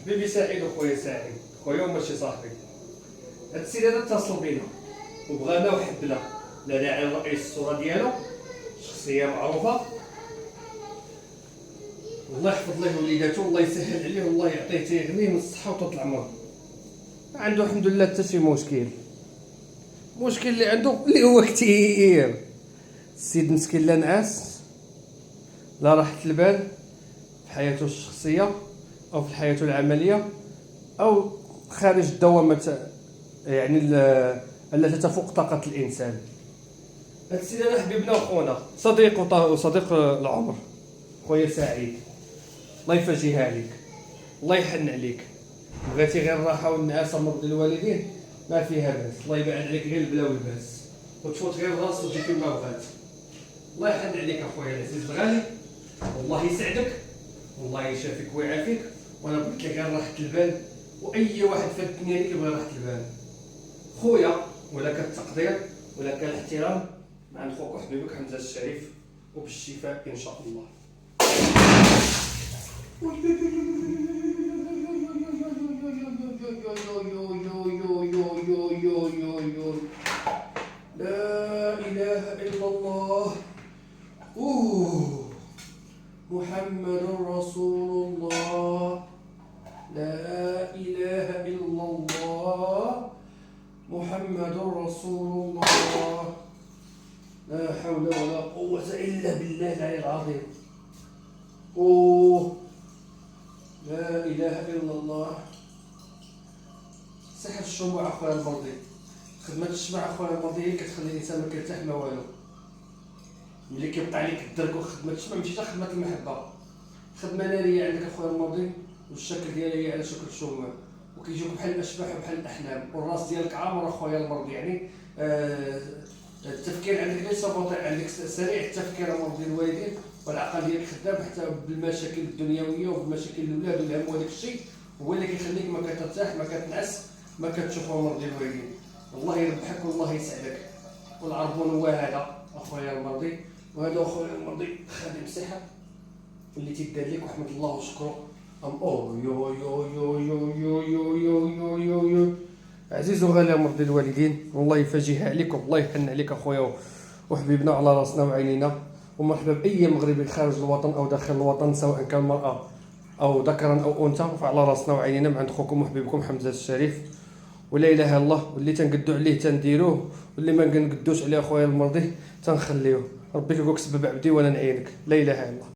حبيبي سعيد وخويا سعيد، خويا وماشي صاحبي. هاد السيد هذا اتصل بينا وبغانا وحبنا، لا داعي لرئيس الصورة ديالو، شخصية معروفة. الله يحفظ ليه وليداتو، والله يسهل عليه، والله يعطيه تيغنيه من الصحة وطول العمر. ما عنده الحمد لله حتى شي مشكل. المشكل اللي عنده اللي هو كتير. السيد مسكين لا نعاس لا راحة البال في حياته الشخصية أو في حياته العملية أو خارج الدوامة، يعني التي تفوق طاقة الإنسان. هاد السيد هذا حبيبنا وخونا، صديق وصديق العمر، خويا سعيد. الله يفجيها عليك، الله يحن عليك. بغيتي غير الراحة والنعاسة مرضي الوالدين ما فيها باس، الله يبعد عليك غير البلا والباس، وتفوت غير الراس وتجي فيما بغات. الله يحن عليك اخويا العزيز الغالي، والله يسعدك، والله يشافيك ويعافيك. وانا قلت لك غير راحة البال، واي واحد في الدنيا اللي كيبغي راحة البال خويا، ولك التقدير ولك الاحترام مع عند خوك وحبيبك حمزة الشريف، وبالشفاء ان شاء الله. لا إله إلا الله. محمد رسول الله. لا إله إلا الله. محمد رسول الله. لا حول ولا قوة إلا بالله العلي العظيم. لا إله إلا الله. صحة الشموع أخويا المرضي، خدمة الشمع أخويا المرضي هي كتخلي الإنسان ما كيرتاح ما والو. ملي كيبقى عليك الدرك وخدمة الشمع ماشي حتى خدمة المحبة، خدمة نارية عندك أخويا المرضي، والشكل ديالها هي على شكل شموع، وكيجيوك بحال الأشباح وبحال الأحلام، والراس ديالك عامر أخويا المرضي. يعني التفكير عندك ليس بطيء، عندك سريع التفكير المرضي الوالدين، والعقل ديالك خدام حتى بالمشاكل الدنيوية وبمشاكل الأولاد والهم، وهذاك الشيء هو اللي كيخليك ما كترتاح ما كتنعس ما كتشوف مرضي الوالدين. الله يربحك والله يسعدك، والعربون هو هذا اخويا المرضي، وهذا اخويا المرضي خادم صحه اللي تيدار لك، وحمد الله وشكره. يو يو يو يو يو يو يو يو يو يو عزيز وغالي مرضي الوالدين، والله يفجيها عليك والله يحن عليك اخويا وحبيبنا على راسنا وعينينا. ومرحبا باي مغربي خارج الوطن او داخل الوطن، سواء كان مرأة او ذكرا او انثى، فعلى راسنا وعينينا من عند خوكم وحبيبكم حمزة الشريف. ولا اله الا الله، واللي تنقدو عليه تنديروه، واللي ما كنقدوش عليه اخويا المرضي تنخليوه. ربي يكون سبب عبدي وانا نعينك. لا اله الا الله.